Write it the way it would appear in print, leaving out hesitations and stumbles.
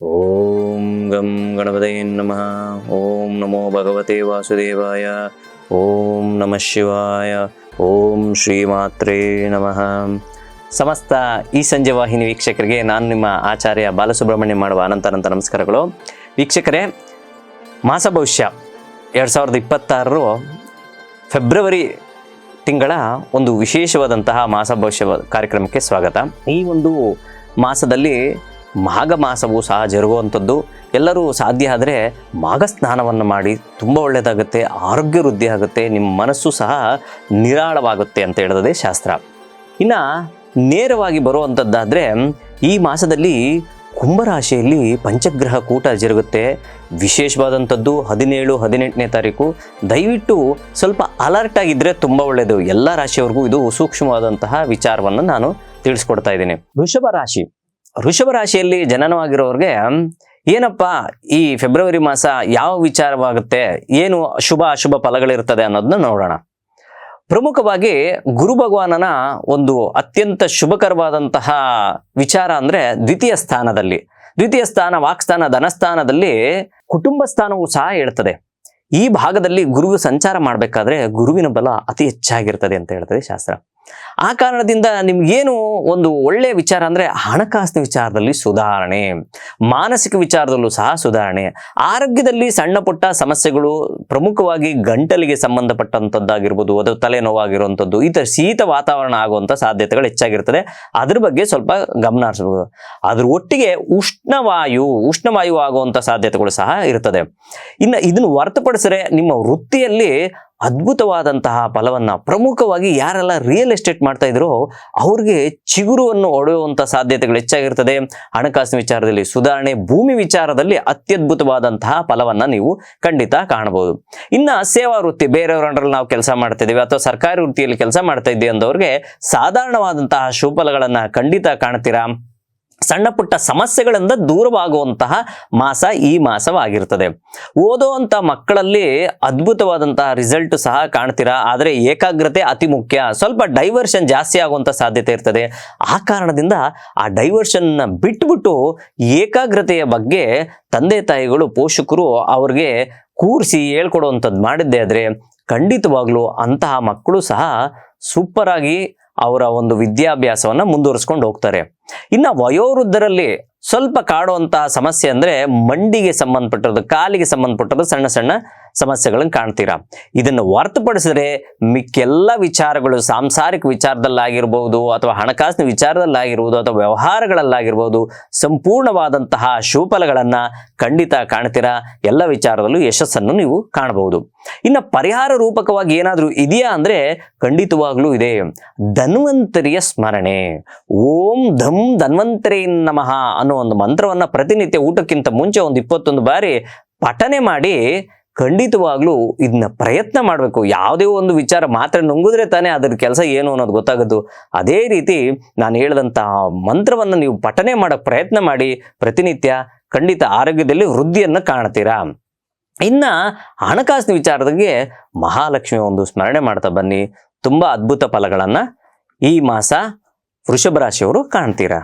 ಓಂ ಗಂ ಗಣಪತಯೇ ನಮಃ. ಓಂ ನಮೋ ಭಗವತೆ ವಾಸುದೇವಾಯ. ಓಂ ನಮಃ ಶಿವಾಯ. ಓಂ ಶ್ರೀಮಾತ್ರೇ ನಮಃ. ಸಮಸ್ತ ಈ ಸಂಜೆ ವಾಹಿನಿ ವೀಕ್ಷಕರಿಗೆ ನಾನು ನಿಮ್ಮ ಆಚಾರ್ಯ ಬಾಲಸುಬ್ರಹ್ಮಣ್ಯ ಮಾಡುವ ಅನಂತ ನಮಸ್ಕಾರಗಳು. ವೀಕ್ಷಕರೇ, ಮಾಸ ಭವಿಷ್ಯ 2026 ಫೆಬ್ರವರಿ ತಿಂಗಳ ಒಂದು ವಿಶೇಷವಾದಂತಹ ಮಾಸ ಭವಿಷ್ಯ ಕಾರ್ಯಕ್ರಮಕ್ಕೆ ಸ್ವಾಗತ. ಈ ಒಂದು ಮಾಸದಲ್ಲಿ ಮಾಘ ಮಾಸವು ಸಹ ಜರುಗುವಂಥದ್ದು. ಎಲ್ಲರೂ ಸಾಧ್ಯ ಆದರೆ ಮಾಘ ಸ್ನಾನವನ್ನು ಮಾಡಿ, ತುಂಬ ಒಳ್ಳೆಯದಾಗುತ್ತೆ, ಆರೋಗ್ಯ ವೃದ್ಧಿ ಆಗುತ್ತೆ, ನಿಮ್ಮ ಮನಸ್ಸು ಸಹ ನಿರಾಳವಾಗುತ್ತೆ ಅಂತ ಹೇಳಿದೆ ಶಾಸ್ತ್ರ. ಇನ್ನು ನೇರವಾಗಿ ಬರುವಂಥದ್ದಾದರೆ ಈ ಮಾಸದಲ್ಲಿ ಕುಂಭರಾಶಿಯಲ್ಲಿ ಪಂಚಗ್ರಹ ಕೂಟ ಜರುಗುತ್ತೆ. ವಿಶೇಷವಾದಂಥದ್ದು 17-18ನೇ ತಾರೀಕು. ದಯವಿಟ್ಟು ಸ್ವಲ್ಪ ಅಲರ್ಟ್ ಆಗಿದ್ದರೆ ತುಂಬ ಒಳ್ಳೆಯದು. ಎಲ್ಲ ರಾಶಿಯವರೆಗೂ ಇದು ಸೂಕ್ಷ್ಮವಾದಂತಹ ವಿಚಾರವನ್ನು ನಾನು ತಿಳಿಸ್ಕೊಡ್ತಾ ಇದ್ದೀನಿ. ವೃಷಭ ರಾಶಿಯಲ್ಲಿ ಜನನವಾಗಿರೋರಿಗೆ ಏನಪ್ಪ ಈ ಫೆಬ್ರವರಿ ಮಾಸ ಯಾವ ವಿಚಾರವಾಗುತ್ತೆ, ಏನು ಶುಭ ಅಶುಭ ಫಲಗಳಿರ್ತದೆ ಅನ್ನೋದನ್ನ ನೋಡೋಣ. ಪ್ರಮುಖವಾಗಿ ಗುರು ಭಗವಾನನ ಒಂದು ಅತ್ಯಂತ ಶುಭಕರವಾದಂತಹ ವಿಚಾರ ಅಂದರೆ ದ್ವಿತೀಯ ಸ್ಥಾನ, ವಾಕ್ಸ್ಥಾನ, ಧನಸ್ಥಾನದಲ್ಲಿ ಕುಟುಂಬ ಸ್ಥಾನವೂ ಸಹ ಹೇಳ್ತದೆ. ಈ ಭಾಗದಲ್ಲಿ ಗುರು ಸಂಚಾರ ಮಾಡಬೇಕಾದ್ರೆ ಗುರುವಿನ ಬಲ ಅತಿ ಹೆಚ್ಚಾಗಿರ್ತದೆ ಅಂತ ಹೇಳ್ತದೆ ಶಾಸ್ತ್ರ. ಆ ಕಾರಣದಿಂದ ನಿಮ್ಗೇನು ಒಂದು ಒಳ್ಳೆಯ ವಿಚಾರ ಅಂದರೆ ಹಣಕಾಸಿನ ವಿಚಾರದಲ್ಲಿ ಸುಧಾರಣೆ, ಮಾನಸಿಕ ವಿಚಾರದಲ್ಲೂ ಸಹ ಸುಧಾರಣೆ, ಆರೋಗ್ಯದಲ್ಲಿ ಸಣ್ಣ ಪುಟ್ಟ ಸಮಸ್ಯೆಗಳು, ಪ್ರಮುಖವಾಗಿ ಗಂಟಲಿಗೆ ಸಂಬಂಧಪಟ್ಟಂಥದ್ದಾಗಿರ್ಬೋದು, ಅದು ತಲೆನೋವಾಗಿರುವಂಥದ್ದು, ಈ ಥರ ಶೀತ ವಾತಾವರಣ ಆಗುವಂಥ ಸಾಧ್ಯತೆಗಳು ಹೆಚ್ಚಾಗಿರ್ತದೆ. ಅದ್ರ ಬಗ್ಗೆ ಸ್ವಲ್ಪ ಗಮನ ಹರಿಸಬಹುದು. ಅದ್ರ ಒಟ್ಟಿಗೆ ಉಷ್ಣವಾಯು ಆಗುವಂಥ ಸಾಧ್ಯತೆಗಳು ಸಹ ಇರ್ತದೆ. ಇನ್ನು ಇದನ್ನು ಹೊರತುಪಡಿಸಿದ್ರೆ ನಿಮ್ಮ ವೃತ್ತಿಯಲ್ಲಿ ಅದ್ಭುತವಾದಂತಹ ಫಲವನ್ನು, ಪ್ರಮುಖವಾಗಿ ಯಾರೆಲ್ಲ ರಿಯಲ್ ಎಸ್ಟೇಟ್ ಮಾಡ್ತಾ ಇದ್ರೋ ಅವ್ರಿಗೆ ಚಿಗುರುವನ್ನು ಹೊಡೆಯುವಂಥ ಸಾಧ್ಯತೆಗಳು ಹೆಚ್ಚಾಗಿರ್ತದೆ. ಹಣಕಾಸಿನ ವಿಚಾರದಲ್ಲಿ ಸುಧಾರಣೆ, ಭೂಮಿ ವಿಚಾರದಲ್ಲಿ ಅತ್ಯದ್ಭುತವಾದಂತಹ ಫಲವನ್ನು ನೀವು ಖಂಡಿತ ಕಾಣಬಹುದು. ಇನ್ನು ಸೇವಾ ವೃತ್ತಿ, ಬೇರೆಯವರ ಅಂಡರಲ್ಲಿ ನಾವು ಕೆಲಸ ಮಾಡ್ತಿದ್ದೀವಿ ಅಥವಾ ಸರ್ಕಾರಿ ವೃತ್ತಿಯಲ್ಲಿ ಕೆಲಸ ಮಾಡ್ತಾ ಇದ್ದೀವಿ ಅಂದವ್ರಿಗೆ ಸಾಧಾರಣವಾದಂತಹ ಶುಭಫಲಗಳನ್ನು ಖಂಡಿತ ಕಾಣ್ತೀರಾ. ಸಣ್ಣ ಪುಟ್ಟ ಸಮಸ್ಯೆಗಳಿಂದ ದೂರವಾಗುವಂತಹ ಮಾಸ ಈ ಮಾಸವಾಗಿರ್ತದೆ. ಓದುವಂಥ ಮಕ್ಕಳಲ್ಲಿ ಅದ್ಭುತವಾದಂತಹ ರಿಸಲ್ಟ್ ಸಹ ಕಾಣ್ತೀರಾ. ಆದರೆ ಏಕಾಗ್ರತೆ ಅತಿ ಮುಖ್ಯ. ಸ್ವಲ್ಪ ಡೈವರ್ಷನ್ ಜಾಸ್ತಿ ಆಗುವಂಥ ಸಾಧ್ಯತೆ ಇರ್ತದೆ. ಆ ಕಾರಣದಿಂದ ಆ ಡೈವರ್ಷನ್ನ ಬಿಟ್ಬಿಟ್ಟು ಏಕಾಗ್ರತೆಯ ಬಗ್ಗೆ ತಂದೆ ತಾಯಿಗಳು, ಪೋಷಕರು ಅವ್ರಿಗೆ ಕೂರಿಸಿ ಹೇಳ್ಕೊಡುವಂಥದ್ದು ಮಾಡಿದ್ದೆ ಆದರೆ ಖಂಡಿತವಾಗ್ಲೂ ಅಂತಹ ಮಕ್ಕಳು ಸಹ ಸೂಪರ್ ಆಗಿ ಅವರ ಒಂದು ವಿದ್ಯಾಭ್ಯಾಸವನ್ನು ಮುಂದುವರಿಸ್ಕೊಂಡು ಹೋಗ್ತಾರೆ. ಇನ್ನು ವಯೋವೃದ್ಧರಲ್ಲಿ ಸ್ವಲ್ಪ ಕಾಡುವಂತಹ ಸಮಸ್ಯೆ ಅಂದರೆ ಮಂಡಿಗೆ ಸಂಬಂಧಪಟ್ಟದ್ದು, ಕಾಲಿಗೆ ಸಂಬಂಧಪಟ್ಟದ್ದು ಸಣ್ಣ ಸಣ್ಣ ಸಮಸ್ಯೆಗಳನ್ನು ಕಾಣ್ತೀರಾ. ಇದನ್ನು ಹೊರತುಪಡಿಸಿದ್ರೆ ಮಿಕ್ಕೆಲ್ಲ ವಿಚಾರಗಳು, ಸಾಂಸಾರಿಕ ವಿಚಾರದಲ್ಲಾಗಿರ್ಬೋದು ಅಥವಾ ಹಣಕಾಸಿನ ವಿಚಾರದಲ್ಲಾಗಿರ್ಬೋದು ಅಥವಾ ವ್ಯವಹಾರಗಳಲ್ಲಾಗಿರ್ಬೋದು ಸಂಪೂರ್ಣವಾದಂತಹ ಶುಭಫಲಗಳನ್ನು ಖಂಡಿತ ಕಾಣ್ತೀರಾ. ಎಲ್ಲ ವಿಚಾರದಲ್ಲೂ ಯಶಸ್ಸನ್ನು ನೀವು ಕಾಣಬಹುದು. ಇನ್ನು ಪರಿಹಾರ ರೂಪಕವಾಗಿ ಏನಾದರೂ ಇದೆಯಾ ಅಂದರೆ ಖಂಡಿತವಾಗ್ಲೂ ಇದೆ. ಧನ್ವಂತರಿಯ ಸ್ಮರಣೆ, ಓಂ ಧಂ ಧನ್ವಂತರಿ ನಮಃ ಅನ್ನೋ ಒಂದು ಮಂತ್ರವನ್ನು ಪ್ರತಿನಿತ್ಯ ಊಟಕ್ಕಿಂತ ಮುಂಚೆ ಒಂದು 21 ಬಾರಿ ಪಠನೆ ಮಾಡಿ ಖಂಡಿತವಾಗ್ಲೂ ಇದನ್ನ ಪ್ರಯತ್ನ ಮಾಡಬೇಕು. ಯಾವುದೇ ಒಂದು ವಿಚಾರ ಮಾತ್ರ ನುಂಗಿದ್ರೆ ತಾನೇ ಅದರ ಕೆಲಸ ಏನು ಅನ್ನೋದು ಗೊತ್ತಾಗೋದು. ಅದೇ ರೀತಿ ನಾನು ಹೇಳಿದಂತಹ ಮಂತ್ರವನ್ನು ನೀವು ಪಠನೆ ಮಾಡೋಕ್ಕೆ ಪ್ರಯತ್ನ ಮಾಡಿ ಪ್ರತಿನಿತ್ಯ, ಖಂಡಿತ ಆರೋಗ್ಯದಲ್ಲಿ ವೃದ್ಧಿಯನ್ನು ಕಾಣ್ತೀರಾ. ಇನ್ನು ಹಣಕಾಸಿನ ವಿಚಾರದಾಗೆ ಮಹಾಲಕ್ಷ್ಮಿ ಒಂದು ಸ್ಮರಣೆ ಮಾಡ್ತಾ ಬನ್ನಿ. ತುಂಬ ಅದ್ಭುತ ಫಲಗಳನ್ನು ಈ ಮಾಸ ವೃಷಭ ರಾಶಿಯವರು ಕಾಣ್ತೀರಾ.